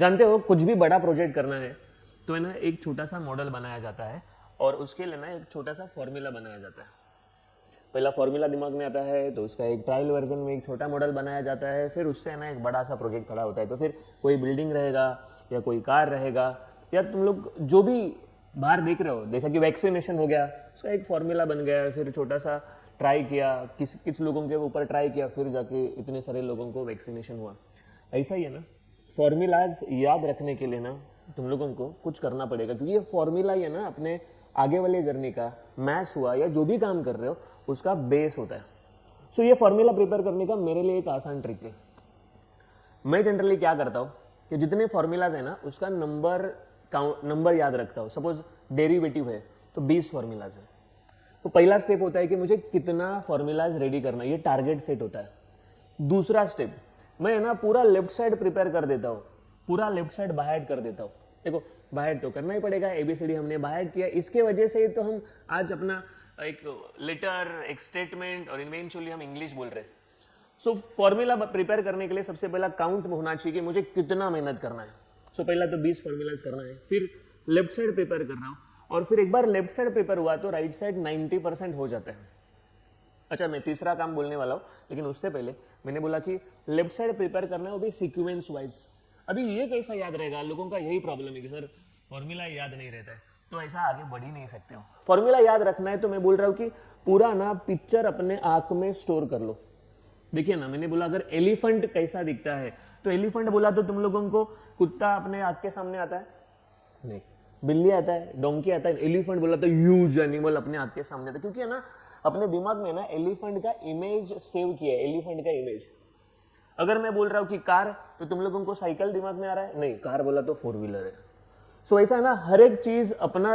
जानते हो कुछ भी बड़ा प्रोजेक्ट करना है तो है ना एक छोटा सा मॉडल बनाया जाता है और उसके लिए ना एक छोटा सा फॉर्मूला बनाया जाता है। पहला फॉर्मूला दिमाग में आता है तो उसका एक ट्रायल वर्जन में एक छोटा मॉडल बनाया जाता है, फिर उससे है ना एक बड़ा सा प्रोजेक्ट खड़ा होता है। तो फिर कोई बिल्डिंग रहेगा या कोई कार रहेगा या तुम लोग जो भी बाहर देख रहे हो, जैसा कि वैक्सीनेशन हो गया, उसका एक फॉर्मूला बन गया, फिर छोटा सा ट्राई किया, किस लोगों के ऊपर ट्राई किया, फिर जाके इतने सारे लोगों को वैक्सीनेशन हुआ। ऐसा ही है ना, फॉर्मूलाज याद रखने के लिए ना तुम लोगों को कुछ करना पड़ेगा, क्योंकि ये फॉर्मूला ही है ना अपने आगे वाले जर्नी का, मैथ्स हुआ या जो भी काम कर रहे हो उसका बेस होता है। सो ये फॉर्मूला प्रिपेयर करने का मेरे लिए एक आसान ट्रिक है। मैं जनरली क्या करता हूँ कि जितने फॉर्मूलाज है ना उसका नंबर याद रखता हूँ। सपोज डेरिवेटिव है तो 20 फॉर्मूलाज है, तो पहला स्टेप होता है कि मुझे कितना फॉर्मूलाज रेडी करना है, ये टारगेट सेट होता है। दूसरा स्टेप, मैं ना पूरा लेफ्ट साइड प्रिपेयर कर देता हूँ, पूरा लेफ्ट साइड बाहर कर देता हूँ। देखो बाहर तो करना ही पड़ेगा, एबीसीडी हमने बाहर किया, इसके वजह से तो हम आज अपना एक लेटर, एक स्टेटमेंट और इवेंचुअली हम इंग्लिश बोल रहे हैं। सो फॉर्मूला प्रिपेयर करने के लिए सबसे पहला काउंट होना चाहिए कि मुझे कितना मेहनत करना है। सो पहला तो 20 फॉर्मूलाज करना है, फिर लेफ्ट साइड प्रिपेयर कर रहा हूँ, और फिर एक बार लेफ्ट साइड प्रिपेयर हुआ तो राइट साइड 90% हो जाता है। अच्छा, मैं तीसरा काम बोलने वाला हूँ, लेकिन उससे पहले मैंने बोला कि लेफ्ट साइड प्रिपेयर करना है, वो भी सीक्वेंस वाइज। अभी ये कैसा याद रहेगा, लोगों का यही प्रॉब्लम है कि सर फॉर्मूला याद नहीं रहता है, तो ऐसा आगे बढ़ ही नहीं सकते हो। फॉर्मूला याद रखना है तो मैं बोल रहा हूँ कि पूरा ना पिक्चर अपने आंख में स्टोर कर लो। देखिए ना, मैंने बोला अगर एलिफेंट कैसा दिखता है, तो एलिफेंट बोला तो तुम लोगों को कुत्ता अपने आंख के सामने आता है? नहीं। बिल्ली आता है, डोंकी आता है। एलिफेंट बोला तो ह्यूज एनिमल अपने आंख के सामने आता है, क्योंकि है ना अपने दिमाग में ना एलिफेंट का इमेज सेव किया है, एलिफेंट का इमेज। अगर मैं बोल रहा हूँ कि कार, तो तुम लोगों को साइकिल दिमाग में आ रहा है? नहीं, कार बोला तो 4 व्हीलर है। सो ऐसा है ना, हर एक चीज अपना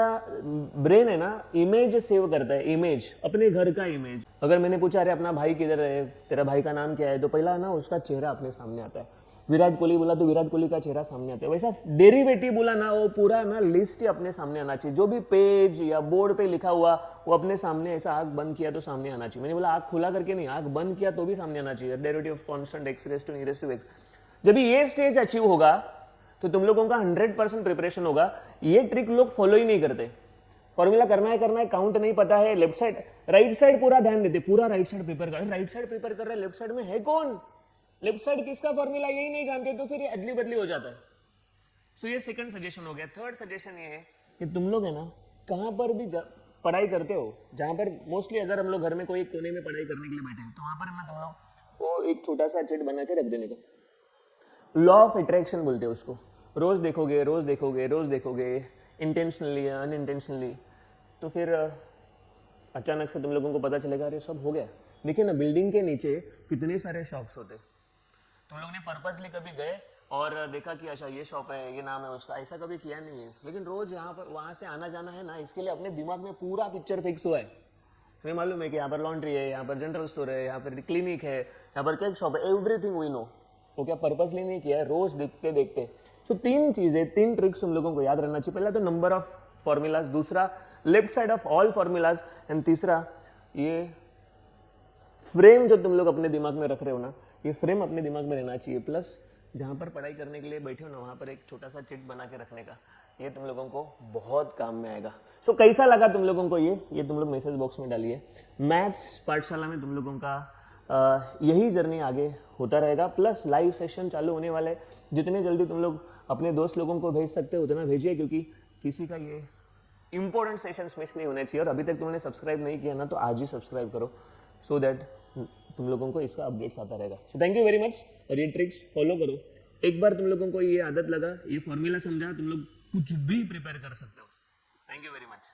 ब्रेन है ना इमेज सेव करता है, इमेज, अपने घर का इमेज। अगर मैंने पूछा अरे अपना भाई किधर है, तेरा भाई का नाम क्या है, तो पहला ना उसका चेहरा अपने सामने आता है। विराट कोहली बोला तो विराट कोहली का चेहरा सामने आता है। वैसा डेरिवेटिव बोला ना, वो पूरा ना लिस्ट ही अपने सामने आना चाहिए। जो भी पेज या बोर्ड पे लिखा हुआ वो अपने सामने, ऐसा आंख बंद किया तो सामने आना चाहिए। मैंने बोला आंख खुला करके नहीं, आंख बंद किया तो भी सामने आना चाहिए। Derivative of constant x raise to e raise to x. जब ये स्टेज अचीव होगा तो तुम लोगों का 100% प्रिपरेशन होगा। ये ट्रिक लोग फॉलो ही नहीं करते। फॉर्मूला करना है, काउंट नहीं पता है, लेफ्ट साइड राइट साइड पूरा ध्यान देते, पूरा राइट साइड प्रिपेयर कर, राइट साइड प्रिपेयर कर रहे हैं, लेफ्ट साइड में है कौन, लेफ्ट साइड किसका फॉर्मूला यही नहीं जानते, तो फिर ये अदली बदली हो जाता है। सो ये सेकंड सजेशन हो गया। थर्ड सजेशन ये है कि तुम लोग है ना कहाँ पर भी पढ़ाई करते हो, जहाँ पर मोस्टली अगर हम लोग घर में कोई कोने में पढ़ाई करने के लिए बैठे हैं, तो वहाँ पर ना तुम लोग वो एक छोटा सा चिट बना के रख देने का, लॉ ऑफ अट्रैक्शन बोलते हैं उसको। रोज देखोगे, रोज देखोगे, रोज देखोगे, इंटेंशनली या अनइंटेंशनली, तो फिर अचानक से तुम लोगों को पता चलेगा अरे सब हो गया। देखिए ना, बिल्डिंग के नीचे कितने सारे शॉप्स होते। तुम लोग ने पर्पसली कभी गए और देखा कि अच्छा ये शॉप है, ये नाम है उसका, ऐसा कभी किया नहीं है। लेकिन रोज यहाँ पर वहाँ से आना जाना है ना, इसके लिए अपने दिमाग में पूरा पिक्चर फिक्स हुआ है। हमें मालूम है कि यहाँ पर लॉन्ड्री है, यहाँ पर जनरल स्टोर है, यहाँ पर क्लिनिक है, यहाँ पर केक शॉप है, एवरीथिंग वी नो। वो क्या पर्पसली नहीं किया है, रोज देखते देखते। सो 3 चीजें, 3 ट्रिक्स तुम लोगों को याद रहना चाहिए। पहला तो नंबर ऑफ फॉर्मूलाज, दूसरा left side of all formulas, and तीसरा ये फ्रेम जो तुम लोग अपने दिमाग में रख रहे हो ना, ये फ्रेम अपने दिमाग में रहना चाहिए। प्लस जहाँ पर पढ़ाई करने के लिए बैठे हो ना, वहाँ पर एक छोटा सा चिट बना के रखने का, ये तुम लोगों को बहुत काम में आएगा। सो कैसा लगा तुम लोगों को ये तुम लोग मैसेज बॉक्स में डालिए। मैथ्स पाठशाला में तुम लोगों का यही जर्नी आगे होता रहेगा। प्लस लाइव सेशन चालू होने वाले, जितने जल्दी तुम लोग अपने दोस्त लोगों को भेज सकते हो उतना भेजिए, क्योंकि किसी का ये इंपॉर्टेंट सेशंस मिस नहीं होने चाहिए। और अभी तक तुमने सब्सक्राइब नहीं किया ना, तो आज ही सब्सक्राइब करो, सो दैट तुम लोगों को इसका अपडेट्स आता रहेगा। So thank you very much, और ये ट्रिक्स फॉलो करो। एक बार तुम लोगों को ये आदत लगा, ये फॉर्मूला समझा, तुम लोग कुछ भी प्रिपेयर कर सकते हो। Thank you very much.